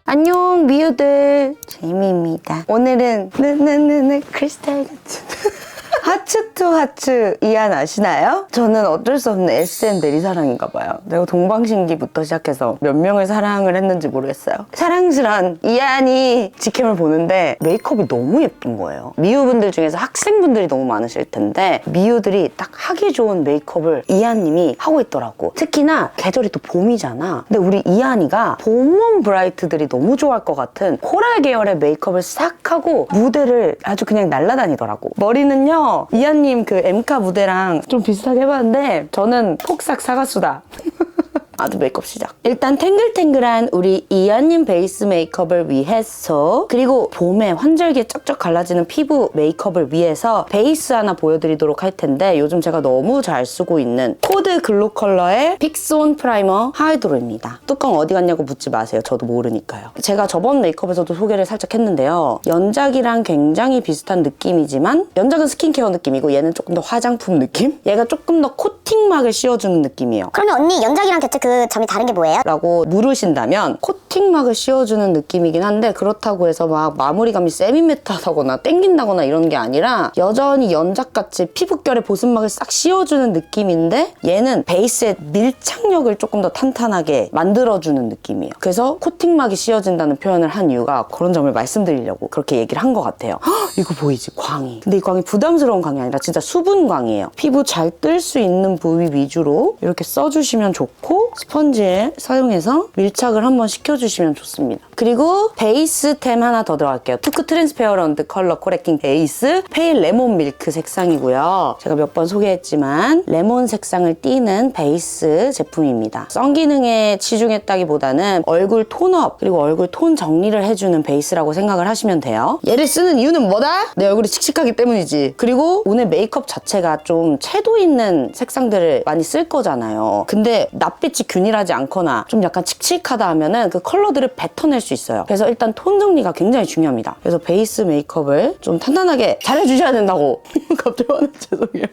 안녕 미우들, 제이미입니다. 오늘은 크리스탈 같은 하츠 투 하츠 이안 아시나요? 저는 어쩔 수 없는 SM 내리사랑인가 봐요. 내가 동방신기부터 시작해서 몇 명을 사랑을 했는지 모르겠어요. 사랑스런 이안이 직캠을 보는데 메이크업이 너무 예쁜 거예요. 미우분들 중에서 학생분들이 너무 많으실 텐데 미우들이 딱 하기 좋은 메이크업을 이안님이 하고 있더라고. 특히나 계절이 또 봄이잖아. 근데 우리 이안이가 봄원 브라이트들이 너무 좋아할 것 같은 코랄 계열의 메이크업을 싹 하고 무대를 아주 그냥 날아다니더라고. 머리는요, 이안님 그 엠카 무대랑 좀 비슷하게 해봤는데 저는 폭삭 사가수다. 아주 메이크업 시작. 일단 탱글탱글한 우리 이안님 베이스 메이크업을 위해서, 그리고 봄에 환절기에 쩍쩍 갈라지는 피부 메이크업을 위해서 베이스 하나 보여드리도록 할 텐데, 요즘 제가 너무 잘 쓰고 있는 코드 글로 컬러의 픽스온 프라이머 하이드로입니다. 뚜껑 어디 갔냐고 묻지 마세요. 저도 모르니까요. 제가 저번 메이크업에서도 소개를 살짝 했는데요. 연작이랑 굉장히 비슷한 느낌이지만 연작은 스킨케어 느낌이고 얘는 조금 더 화장품 느낌? 얘가 조금 더 코팅막을 씌워주는 느낌이에요. 그러면 언니 연작이랑 대체 그 점이 다른 게 뭐예요? 라고 물으신다면 코팅막을 씌워주는 느낌이긴 한데, 그렇다고 해서 막 마무리감이 세미매트하다거나 땡긴다거나 이런 게 아니라 여전히 연작같이 피부결에 보습막을 싹 씌워주는 느낌인데, 얘는 베이스의 밀착력을 조금 더 탄탄하게 만들어주는 느낌이에요. 그래서 코팅막이 씌워진다는 표현을 한 이유가 그런 점을 말씀드리려고 그렇게 얘기를 한 것 같아요. 헉, 이거 보이지? 광이. 근데 이 광이 부담스러운 광이 아니라 진짜 수분광이에요. 피부 잘 뜰 수 있는 부위 위주로 이렇게 써주시면 좋고, 스펀지에 사용해서 밀착을 한번 시켜주시면 좋습니다. 그리고 베이스템 하나 더 들어갈게요. 투크 트랜스페어런트 컬러 코렉팅 베이스 페일 레몬 밀크 색상이고요. 제가 몇 번 소개했지만 레몬 색상을 띠는 베이스 제품입니다. 선 기능에 치중했다기보다는 얼굴 톤업 그리고 얼굴 톤 정리를 해주는 베이스라고 생각을 하시면 돼요. 얘를 쓰는 이유는 뭐다? 내 얼굴이 칙칙하기 때문이지. 그리고 오늘 메이크업 자체가 좀 채도 있는 색상들을 많이 쓸 거잖아요. 근데 낯빛이 균일하지 않거나 좀 약간 칙칙하다 하면은 그 컬러들을 뱉어낼 수 있어요. 그래서 일단 톤 정리가 굉장히 중요합니다. 그래서 베이스 메이크업을 좀 탄탄하게 잘해주셔야 된다고. 갑자기 화내 죄송해요.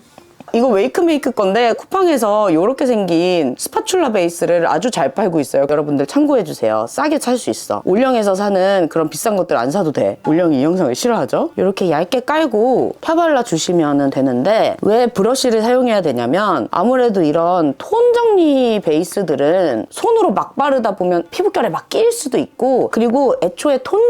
이거 웨이크메이크 건데 쿠팡에서 이렇게 생긴 스파츌라 베이스를 아주 잘 팔고 있어요. 여러분들 참고해주세요. 싸게 살 수 있어. 올영에서 사는 그런 비싼 것들 안 사도 돼. 올영이 이 영상을 싫어하죠? 이렇게 얇게 깔고 펴발라 주시면 되는데, 왜 브러쉬를 사용해야 되냐면 아무래도 이런 톤 정리 베이스들은 손으로 막 바르다 보면 피부결에 막 끼일 수도 있고, 그리고 애초에 톤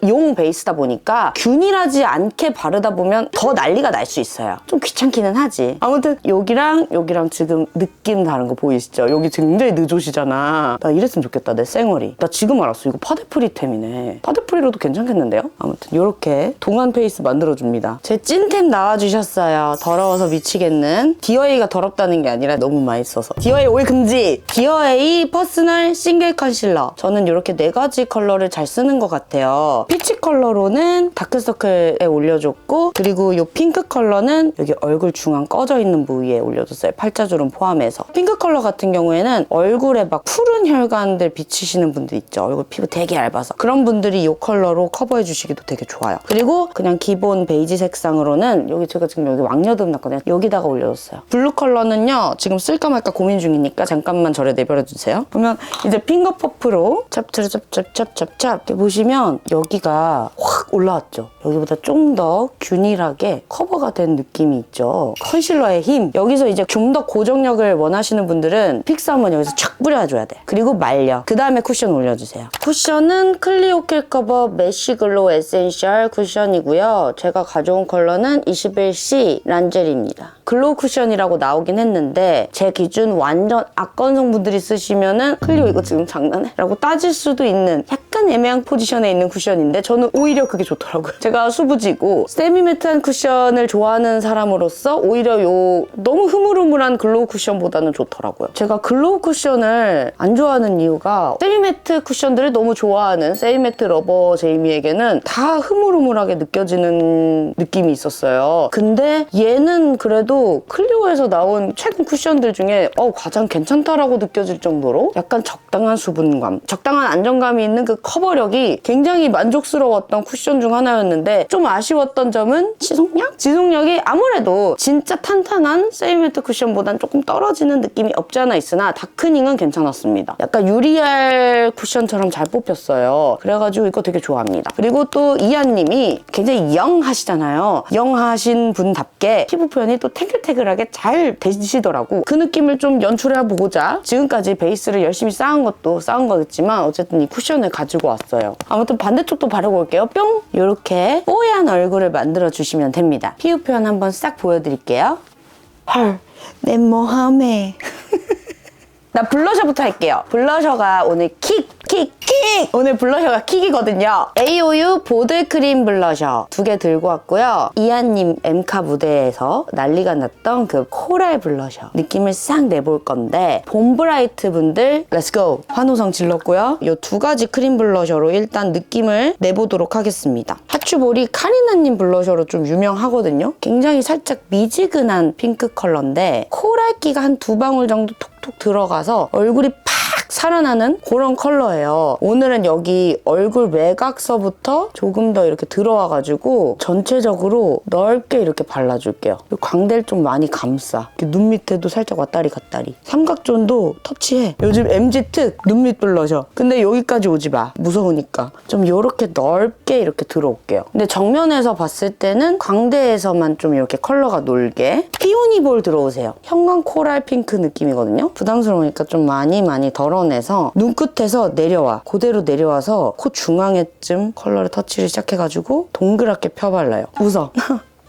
정리용 베이스다 보니까 균일하지 않게 바르다 보면 더 난리가 날 수 있어요. 좀 귀찮기는 하지. 아무튼 여기랑 지금 느낌 다른 거 보이시죠? 여기 굉장히 느조시잖아. 나 이랬으면 좋겠다, 내 쌩얼이. 나 지금 알았어. 이거 파데프리템이네. 파데프리로도 괜찮겠는데요? 아무튼 이렇게 동안 페이스 만들어줍니다. 제 찐템 나와주셨어요. 더러워서 미치겠는. 디어에이가 더럽다는 게 아니라 너무 맛있어서. 디어에이 오일 금지! 디어에이 퍼스널 싱글 컨실러. 저는 이렇게 4가지 컬러를 잘 쓰는 것 같아요. 피치 컬러로는 다크서클에 올려줬고, 그리고 이 핑크 컬러는 여기 얼굴 중앙 꺼져 있는 부위에 올려줬어요. 팔자주름 포함해서. 핑크 컬러 같은 경우에는 얼굴에 막 푸른 혈관들 비치시는 분들 있죠. 얼굴 피부 되게 얇아서. 그런 분들이 이 컬러로 커버해 주시기도 되게 좋아요. 그리고 그냥 기본 베이지 색상으로는 여기 제가 지금 여기 왕여드름 났거든요. 여기다가 올려줬어요. 블루 컬러는요, 지금 쓸까 말까 고민 중이니까 잠깐만 저를 내버려주세요. 그러면 이제 핑거 퍼프로 찹찹찹찹찹찹찹 이렇게 보시면 여기가 확 올라왔죠. 여기보다 좀 더 균일하게 커버가 된 느낌이 있죠. 컨실러의 힘. 여기서 이제 좀 더 고정력을 원하시는 분들은 픽스 한번 여기서 촥 뿌려줘야 돼. 그리고 말려. 그 다음에 쿠션 올려주세요. 쿠션은 클리오 킬 커버 메쉬 글로우 에센셜 쿠션이고요. 제가 가져온 컬러는 21C 란젤입니다. 글로우 쿠션이라고 나오긴 했는데 제 기준 완전 악건성 분들이 쓰시면은 클리오 이거 지금 장난해? 라고 따질 수도 있는 약간 약간 애매한 포지션에 있는 쿠션인데 저는 오히려 그게 좋더라고요. 제가 수부지고 세미매트한 쿠션을 좋아하는 사람으로서 오히려 요 너무 흐물흐물한 글로우 쿠션보다는 좋더라고요. 제가 글로우 쿠션을 안 좋아하는 이유가 세미매트 쿠션들을 너무 좋아하는 세미매트 러버 제이미에게는 다 흐물흐물하게 느껴지는 느낌이 있었어요. 근데 얘는 그래도 클리오에서 나온 최근 쿠션들 중에 가장 괜찮다라고 느껴질 정도로 약간 적당한 수분감, 적당한 안정감이 있는 그 커버력이 굉장히 만족스러웠던 쿠션 중 하나였는데 좀 아쉬웠던 점은 지속력? 지속력이 아무래도 진짜 탄탄한 세미매트 쿠션보단 조금 떨어지는 느낌이 없지 않아 있으나 다크닝은 괜찮았습니다. 약간 유리알 쿠션처럼 잘 뽑혔어요. 그래가지고 이거 되게 좋아합니다. 그리고 또 이한님이 굉장히 영하시잖아요. 영하신 분답게 피부 표현이 또 태글태글하게 잘 되시더라고. 그 느낌을 좀 연출해보고자 지금까지 베이스를 열심히 쌓은 것도 쌓은 거겠지만 어쨌든 이 쿠션을 가지고 왔어요. 아무튼 반대쪽도 바르고 올게요. 뿅! 이렇게 뽀얀 얼굴을 만들어주시면 됩니다. 피부 표현 한번 싹 보여드릴게요. 헐, 내 모함에 나 블러셔부터 할게요. 블러셔가 오늘 킥! 오늘 블러셔가 킥이거든요. AOU 보드크림 블러셔 2개 들고 왔고요. 이한님 엠카 무대에서 난리가 났던 그 코랄 블러셔 느낌을 싹 내볼 건데 봄브라이트 분들 렛츠고! 환호성 질렀고요. 이 2가지 크림 블러셔로 일단 느낌을 내보도록 하겠습니다. 하츄볼이 카리나님 블러셔로 좀 유명하거든요. 굉장히 살짝 미지근한 핑크 컬러인데 코랄기가 한 2방울 정도 톡톡 들어가서 얼굴이 팍 살아나는 그런 컬러예요. 오늘은 여기 얼굴 외곽서부터 조금 더 이렇게 들어와가지고 전체적으로 넓게 이렇게 발라줄게요. 광대를 좀 많이 감싸. 눈 밑에도 살짝 왔다리 갔다리. 삼각존도 터치해. 요즘 MG 특 눈밑 블러셔. 근데 여기까지 오지 마. 무서우니까. 좀 이렇게 넓게 이렇게 들어올게요. 근데 정면에서 봤을 때는 광대에서만 좀 이렇게 컬러가 놀게. 피오니 볼 들어오세요. 형광 코랄 핑크 느낌이거든요. 부담스러우니까 좀 많이 덜어내서 눈끝에서 내려와. 그대로 내려와서 코 중앙에쯤 컬러를 터치를 시작해가지고 동그랗게 펴발라요. 웃어.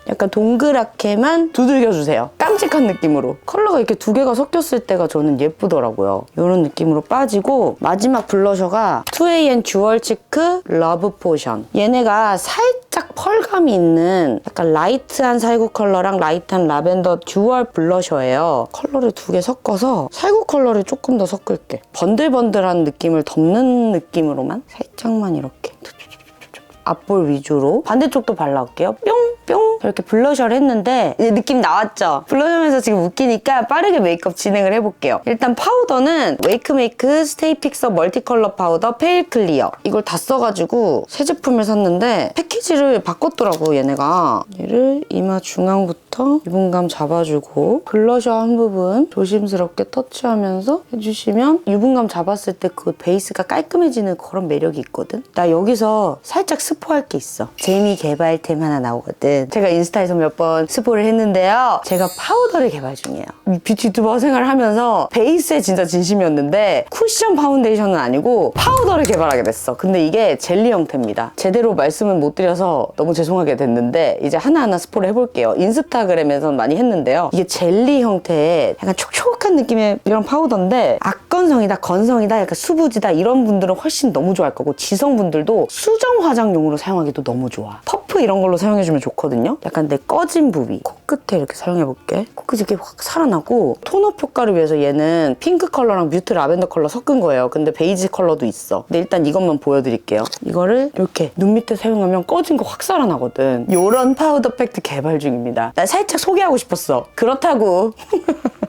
약간 동그랗게만 두들겨주세요. 깜찍한 느낌으로. 컬러가 이렇게 2개가 섞였을 때가 저는 예쁘더라고요. 이런 느낌으로 빠지고 마지막 블러셔가 2AM 듀얼 치크 러브 포션. 얘네가 살짝 펄감이 있는 약간 라이트한 살구 컬러랑 라이트한 라벤더 듀얼 블러셔예요. 컬러를 2개 섞어서 살구 컬러를 조금 더 섞을게. 번들번들한 느낌을 덮는 느낌으로만 살짝만 이렇게 앞볼 위주로 반대쪽도 발라올게요. 뿅! 이렇게 블러셔를 했는데 이제 느낌 나왔죠? 블러셔면서 지금 웃기니까 빠르게 메이크업 진행을 해볼게요. 일단 파우더는 웨이크메이크 스테이 픽서 멀티컬러 파우더 페일 클리어. 이걸 다 써가지고 새 제품을 샀는데 패키지를 바꿨더라고 얘네가. 얘를 이마 중앙부터 유분감 잡아주고 블러셔 한 부분 조심스럽게 터치하면서 해주시면 유분감 잡았을 때 그 베이스가 깔끔해지는 그런 매력이 있거든? 나 여기서 살짝 스포할 게 있어. 제이미 개발템 하나 나오거든. 제가 인스타에서 몇 번 스포를 했는데요. 제가 파우더를 개발 중이에요. 뷰티 유튜버 생활을 하면서 베이스에 진짜 진심이었는데 쿠션 파운데이션은 아니고 파우더를 개발하게 됐어. 근데 이게 젤리 형태입니다. 제대로 말씀은 못 드려서 너무 죄송하게 됐는데 이제 하나하나 스포를 해볼게요. 인스타그램에서는 많이 했는데요. 이게 젤리 형태의 약간 촉촉한 느낌의 이런 파우더인데 악건성이다, 건성이다, 약간 수부지다 이런 분들은 훨씬 너무 좋아할 거고 지성분들도 수정 화장용으로 사용하기도 너무 좋아. 퍼프 이런 걸로 사용해주면 좋거든요. 약간 내 꺼진 부위 코끝에 이렇게 사용해볼게. 코끝이 이렇게 확 살아나고 톤업 효과를 위해서 얘는 핑크 컬러랑 뮤트 라벤더 컬러 섞은 거예요. 근데 베이지 컬러도 있어. 근데 일단 이것만 보여드릴게요. 이거를 이렇게 눈 밑에 사용하면 꺼진 거 확 살아나거든. 요런 파우더 팩트 개발 중입니다. 나 살짝 소개하고 싶었어. 그렇다고.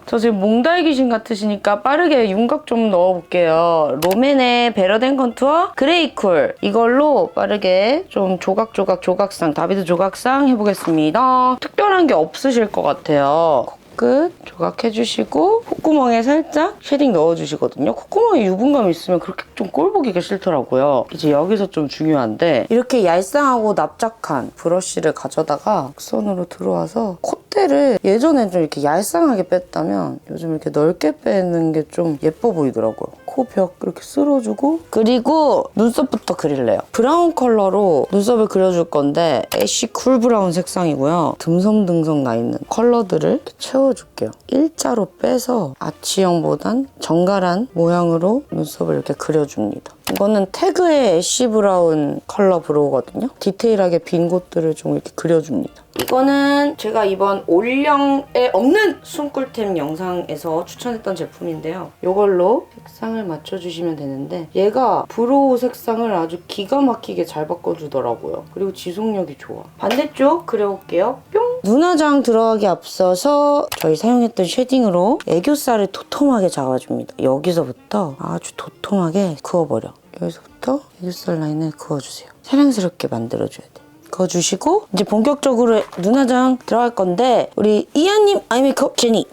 저 지금 몽달 귀신 같으시니까 빠르게 윤곽 좀 넣어볼게요. 롬앤의 베러덴 컨투어 그레이쿨. 이걸로 빠르게 좀 조각상, 다비드 조각상 해보겠습니다. 특별한 게 없으실 것 같아요. 끝 조각해주시고 콧구멍에 살짝 쉐딩 넣어주시거든요. 콧구멍에 유분감 있으면 그렇게 좀 꼴 보기가 싫더라고요. 이제 여기서 좀 중요한데 이렇게 얄쌍하고 납작한 브러쉬를 가져다가 곡선으로 들어와서 콧대를 예전에 좀 이렇게 얄쌍하게 뺐다면 요즘 이렇게 넓게 빼는 게 좀 예뻐 보이더라고요. 코 벽 이렇게 쓸어주고 그리고 눈썹부터 그릴래요. 브라운 컬러로 눈썹을 그려줄 건데 애쉬 쿨 브라운 색상이고요. 듬성듬성 나 있는 컬러들을 이렇게 채워줄게요. 일자로 빼서 아치형보단 정갈한 모양으로 눈썹을 이렇게 그려줍니다. 이거는 태그의 애쉬 브라운 컬러 브로우거든요. 디테일하게 빈 곳들을 좀 이렇게 그려줍니다. 이거는 제가 이번 올영에 없는 숨꿀템 영상에서 추천했던 제품인데요. 이걸로 색상을 맞춰주시면 되는데 얘가 브로우 색상을 아주 기가 막히게 잘 바꿔주더라고요. 그리고 지속력이 좋아. 반대쪽 그려올게요. 뿅! 눈화장 들어가기 앞서서 저희 사용했던 쉐딩으로 애교살을 도톰하게 잡아줍니다. 여기서부터 아주 도톰하게 그어버려. 여기서부터 애교살 라인을 그어주세요. 사랑스럽게 만들어줘야 돼. 그어주시고 이제 본격적으로 눈화장 들어갈 건데 우리 이하님 아이메이크업 제니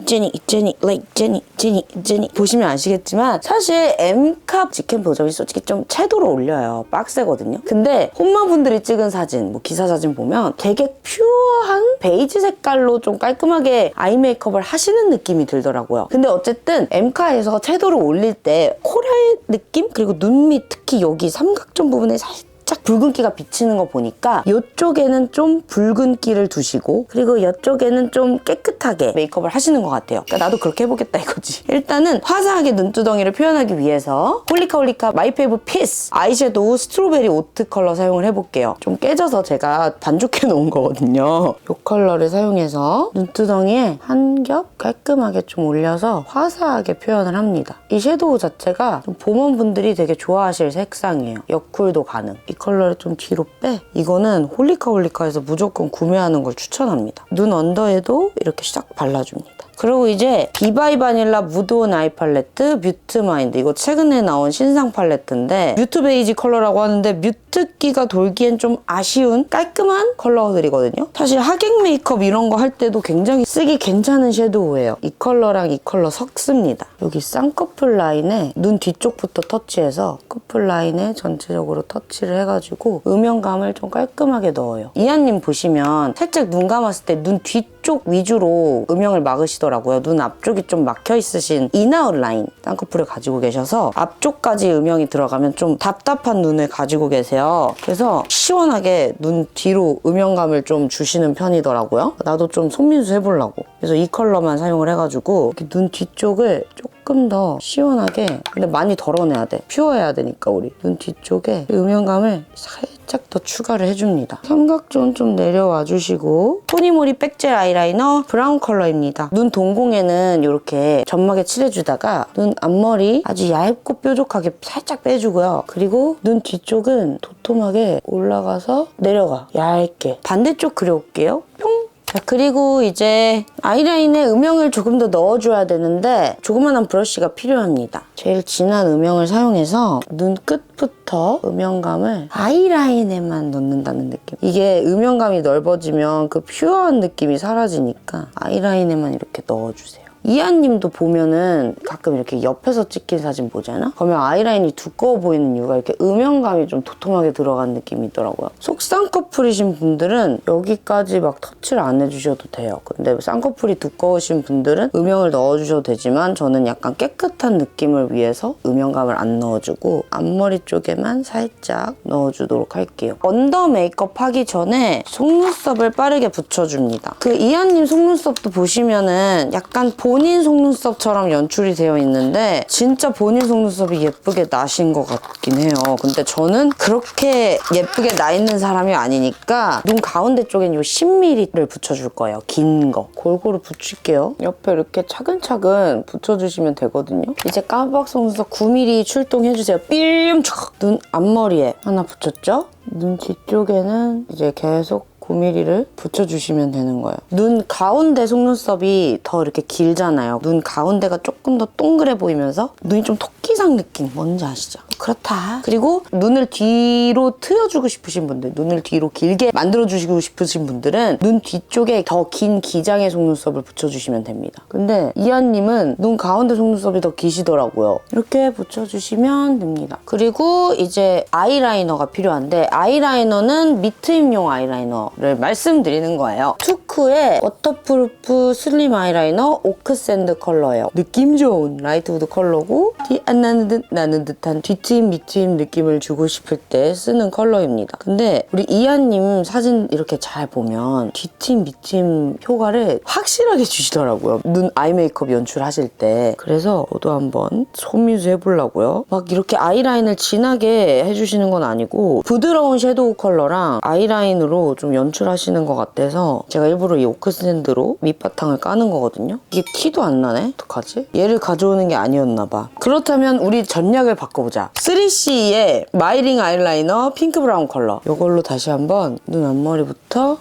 보시면 아시겠지만 사실 M캅 직캠 버전이 솔직히 좀 채도를 올려요. 빡세거든요. 근데 홈마분들이 찍은 사진, 뭐 기사 사진 보면 되게 퓨어한 베이지 색깔로 좀 깔끔하게 아이 메이크업을 하시는 느낌이 들더라고요. 근데 어쨌든 M카에서 채도를 올릴 때 코랄 느낌? 그리고 눈 밑 특히 여기 삼각존 부분에 살짝 붉은기가 비치는 거 보니까 이쪽에는 좀 붉은기를 두시고 그리고 이쪽에는 좀 깨끗하게 메이크업을 하시는 것 같아요. 그러니까 나도 그렇게 해보겠다 이거지. 일단은 화사하게 눈두덩이를 표현하기 위해서 홀리카 마이 페이브 피스 아이섀도우 스트로베리 오트 컬러 사용을 해볼게요. 좀 깨져서 제가 반죽해 놓은 거거든요. 이 컬러를 사용해서 눈두덩이에 한 겹 깔끔하게 좀 올려서 화사하게 표현을 합니다. 이 섀도우 자체가 좀 봄원분들이 되게 좋아하실 색상이에요. 옆쿨도 가능. 이 컬러를 좀 뒤로 빼. 이거는 홀리카에서 무조건 구매하는 걸 추천합니다. 눈 언더에도 이렇게 싹 발라줍니다. 그리고 이제 비바이 바닐라 무드온 아이 팔레트 뮤트 마인드. 이거 최근에 나온 신상 팔레트인데 뮤트 베이지 컬러라고 하는데 뮤트기가 돌기엔 좀 아쉬운 깔끔한 컬러들이거든요. 사실 하객 메이크업 이런 거 할 때도 굉장히 쓰기 괜찮은 섀도우예요. 이 컬러랑 이 컬러 섞습니다. 여기 쌍꺼풀 라인에 눈 뒤쪽부터 터치해서 커플 라인에 전체적으로 터치를 해가지고 음영감을 좀 깔끔하게 넣어요. 이하님 보시면 살짝 눈 감았을 때 눈 뒤쪽 위주로 음영을 막으시더라고요. 눈 앞쪽이 좀 막혀 있으신 인아웃 라인 쌍꺼풀을 가지고 계셔서 앞쪽까지 음영이 들어가면 좀 답답한 눈을 가지고 계세요. 그래서 시원하게 눈 뒤로 음영감을 좀 주시는 편이더라고요. 나도 좀 손민수 해보려고. 그래서 이 컬러만 사용을 해가지고 이렇게 눈 뒤쪽을 조금 더 시원하게, 근데 많이 덜어내야 돼. 퓨어해야 되니까 우리 눈 뒤쪽에 음영감을 살짝 더 추가를 해줍니다. 삼각존 좀 내려와 주시고 토니모리 백젤 아이라이너 브라운 컬러입니다. 눈 동공에는 이렇게 점막에 칠해주다가 눈 앞머리 아주 얇고 뾰족하게 살짝 빼주고요. 그리고 눈 뒤쪽은 도톰하게 올라가서 내려가 얇게. 반대쪽 그려올게요. 뿅! 자, 그리고 이제 아이라인에 음영을 조금 더 넣어줘야 되는데 조그만한 브러쉬가 필요합니다. 제일 진한 음영을 사용해서 눈 끝부터 음영감을 아이라인에만 넣는다는 느낌. 이게 음영감이 넓어지면 그 퓨어한 느낌이 사라지니까 아이라인에만 이렇게 넣어주세요. 이하님도 보면은 가끔 이렇게 옆에서 찍힌 사진 보잖아? 그러면 아이라인이 두꺼워 보이는 이유가 이렇게 음영감이 좀 도톰하게 들어간 느낌이 있더라고요. 속 쌍꺼풀이신 분들은 여기까지 막 터치를 안 해주셔도 돼요. 근데 쌍꺼풀이 두꺼우신 분들은 음영을 넣어주셔도 되지만 저는 약간 깨끗한 느낌을 위해서 음영감을 안 넣어주고 앞머리 쪽에만 살짝 넣어주도록 할게요. 언더 메이크업 하기 전에 속눈썹을 빠르게 붙여줍니다. 그 이하님 속눈썹도 보시면은 약간 본인 속눈썹처럼 연출이 되어 있는데 진짜 본인 속눈썹이 예쁘게 나신 것 같긴 해요. 근데 저는 그렇게 예쁘게 나 있는 사람이 아니니까 눈 가운데 쪽엔 요 10mm를 붙여줄 거예요. 긴 거. 골고루 붙일게요. 옆에 이렇게 차근차근 붙여주시면 되거든요. 이제 까박 속눈썹 9mm 출동해주세요. 삘! 눈 앞머리에 하나 붙였죠? 눈 뒤쪽에는 이제 계속 9mm를 붙여주시면 되는 거예요. 눈 가운데 속눈썹이 더 이렇게 길잖아요. 눈 가운데가 조금 더 동그래 보이면서 눈이 좀 토끼상 느낌 뭔지 아시죠? 그렇다. 그리고 눈을 뒤로 트여주고 싶으신 분들, 눈을 뒤로 길게 만들어주시고 싶으신 분들은 눈 뒤쪽에 더 긴 기장의 속눈썹을 붙여주시면 됩니다. 근데 이한님은 눈 가운데 속눈썹이 더 기시더라고요. 이렇게 붙여주시면 됩니다. 그리고 이제 아이라이너가 필요한데 아이라이너는 미트입용 아이라이너를 말씀드리는 거예요. 투크의 워터프루프 슬림 아이라이너 오크샌드 컬러예요. 느낌 좋은 라이트 우드 컬러고 티 안 나는 듯 나는 듯한 뒤트임 밑트임 느낌을 주고 싶을 때 쓰는 컬러입니다. 근데 우리 이한님 사진 이렇게 잘 보면 뒤트임 밑트임 효과를 확실하게 주시더라고요. 눈 아이 메이크업 연출하실 때. 그래서 저도 한번 손미수 해보려고요. 막 이렇게 아이라인을 진하게 해주시는 건 아니고 부드러운 섀도우 컬러랑 아이라인으로 좀 연출하시는 것 같아서 제가 일부러 이 오크샌드로 밑바탕을 까는 거거든요. 이게 티도 안 나네? 어떡하지? 얘를 가져오는 게 아니었나 봐. 그렇다면 우리 전략을 바꿔보자. 3CE의 마이링 아이라이너 핑크 브라운 컬러. 이걸로 다시 한번 눈 앞머리부터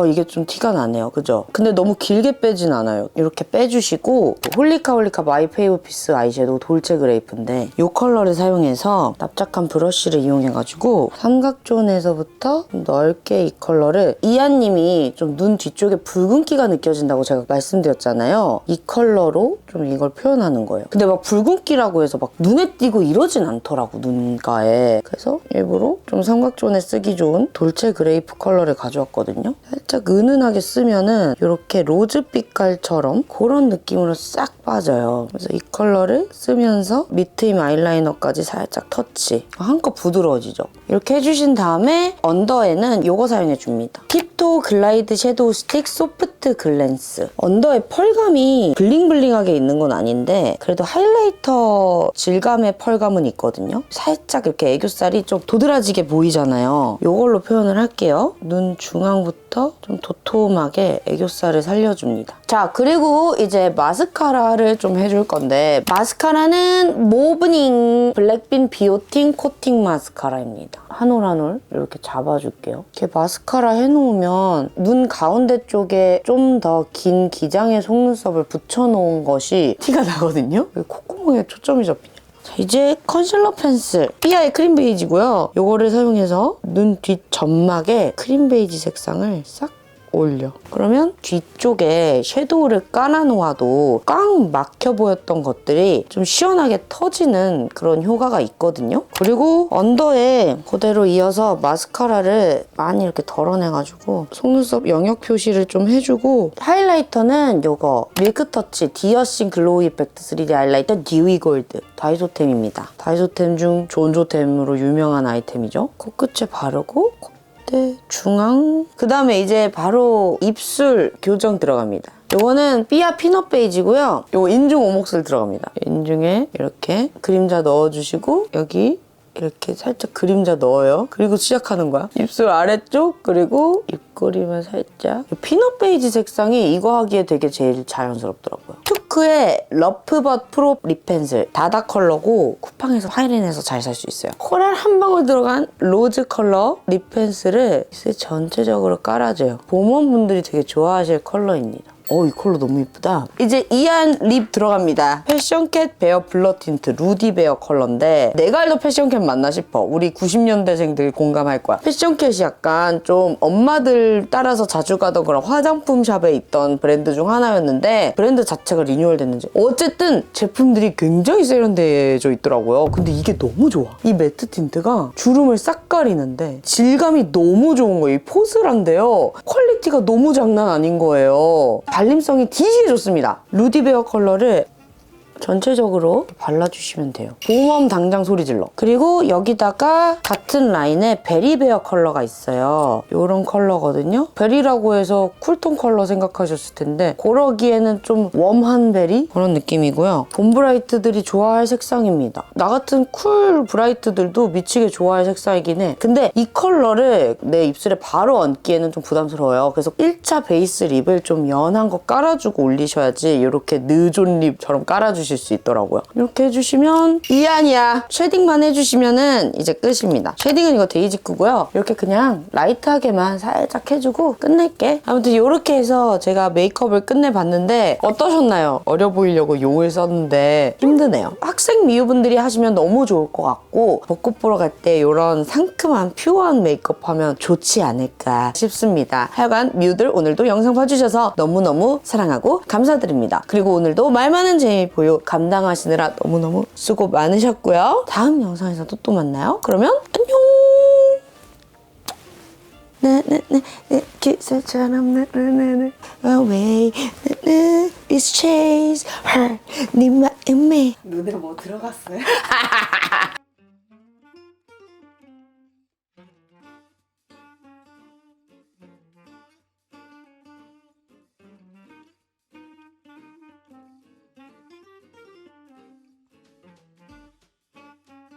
이게 좀 티가 나네요. 그죠? 근데 너무 길게 빼진 않아요. 이렇게 빼주시고 홀리카 마이 페이브 피스 아이섀도우 돌체 그레이프인데 이 컬러를 사용해서 납작한 브러쉬를 이용해가지고 삼각존에서부터 넓게 이 컬러를 이한님이 좀 눈 뒤쪽에 붉은기가 느껴진다고 제가 말씀드렸잖아요. 이 컬러로 좀 이걸 표현하는 거예요. 근데 막 붉은기라고 해서 막 눈에 띄고 이러진 않더라고, 눈가에. 그래서 일부러 좀 삼각존에 쓰기 좋은 돌체 그레이프 컬러를 가져왔거든요. 살짝 은은하게 쓰면은 이렇게 로즈 빛깔처럼 그런 느낌으로 싹 빠져요. 그래서 이 컬러를 쓰면서 밑트임 아이라이너까지 살짝 터치. 한껏 부드러워지죠? 이렇게 해주신 다음에 언더에는 이거 사용해줍니다. 팁토 글라이드 섀도우 스틱 소프트 글랜스. 언더에 펄감이 블링블링하게 있는 건 아닌데 그래도 하이라이터 질감의 펄감은 있거든요. 살짝 이렇게 애교살이 좀 도드라지게 보이잖아요. 이걸로 표현을 할게요. 눈 중앙부터 좀 도톰하게 애교살을 살려줍니다. 자, 그리고 이제 마스카라를 좀 해줄 건데 마스카라는 모브닝 블랙빈 비오팅 코팅 마스카라입니다. 한 올 한 올 이렇게 잡아줄게요. 이렇게 마스카라 해놓으면 눈 가운데 쪽에 좀 더 긴 기장의 속눈썹을 붙여놓은 것이 티가 나거든요. 콧구멍에 초점이 잡히냐. 자, 이제 컨실러 펜슬 삐아의 크림 베이지고요. 이거를 사용해서 눈 뒷점막에 크림 베이지 색상을 싹 올려. 그러면 뒤쪽에 섀도우를 깔아놓아도 꽉 막혀 보였던 것들이 좀 시원하게 터지는 그런 효과가 있거든요. 그리고 언더에 그대로 이어서 마스카라를 많이 이렇게 덜어내가지고 속눈썹 영역 표시를 좀 해주고 하이라이터는 이거 밀크터치 디어싱 글로우 이펙트 3D 하이라이터 듀이 골드 다이소템입니다. 다이소템 중 존조템으로 유명한 아이템이죠. 코끝에 바르고 중앙. 그 다음에 이제 바로 입술 교정 들어갑니다. 요거는 삐아 피넛 베이지고요. 요거 인중 오목슬 들어갑니다. 인중에 이렇게 그림자 넣어주시고 여기 이렇게 살짝 그림자 넣어요. 그리고 시작하는 거야. 입술 아래쪽 그리고 입꼬리만 살짝. 피넛 베이지 색상이 이거 하기에 되게 제일 자연스럽더라고요. 투크의 러프벗 프로 립 펜슬 다다 컬러고 쿠팡에서 하이렌에서 잘 살 수 있어요. 코랄 한 방울 들어간 로즈 컬러 립 펜슬을 입술 전체적으로 깔아줘요. 봄원분들이 되게 좋아하실 컬러입니다. 이 컬러 너무 이쁘다. 이제 이한 립 들어갑니다. 패션캣 베어 블러 틴트 루디 베어 컬러인데 내가 알던 패션캣 맞나 싶어. 우리 90년대생들 공감할 거야. 패션캣이 약간 좀 엄마들 따라서 자주 가던 그런 화장품 샵에 있던 브랜드 중 하나였는데 브랜드 자체가 리뉴얼 됐는지 어쨌든 제품들이 굉장히 세련되어져 있더라고요. 근데 이게 너무 좋아. 이 매트 틴트가 주름을 싹 가리는데 질감이 너무 좋은 거예요. 이 포스랑데요. 퀄리티가 너무 장난 아닌 거예요. 발림성이 되게 좋습니다. 루디 베어 컬러를 전체적으로 발라주시면 돼요. 봄웜 당장 소리 질러. 그리고 여기다가 같은 라인에 베리베어 컬러가 있어요. 이런 컬러거든요. 베리라고 해서 쿨톤 컬러 생각하셨을 텐데 그러기에는 좀 웜한 베리? 그런 느낌이고요. 봄 브라이트들이 좋아할 색상입니다. 나 같은 쿨 브라이트들도 미치게 좋아할 색상이긴 해. 근데 이 컬러를 내 입술에 바로 얹기에는 좀 부담스러워요. 그래서 1차 베이스 립을 좀 연한 거 깔아주고 올리셔야지 이렇게 느존 립처럼 깔아주시면 해주실 수 있더라고요. 이렇게 해주시면 이 아니야. 쉐딩만 해주시면은 이제 끝입니다. 쉐딩은 이거 데이지크고요. 이렇게 그냥 라이트하게만 살짝 해주고 끝낼게. 아무튼 이렇게 해서 제가 메이크업을 끝내봤는데 어떠셨나요? 어려 보이려고 용을 썼는데 힘드네요. 학생 미우분들이 하시면 너무 좋을 것 같고 벚꽃 보러 갈 때 이런 상큼한 퓨어한 메이크업 하면 좋지 않을까 싶습니다. 하여간 미우들 오늘도 영상 봐주셔서 너무너무 사랑하고 감사드립니다. 그리고 오늘도 말 많은 제이 보유 감당하시느라 너무너무 수고 많으셨고요. 다음 영상에서도 또 만나요. 그러면 안녕. 나나나 기사처럼 나나나 away 나나 is chase her 네 마음에 눈에 뭐 들어갔어요?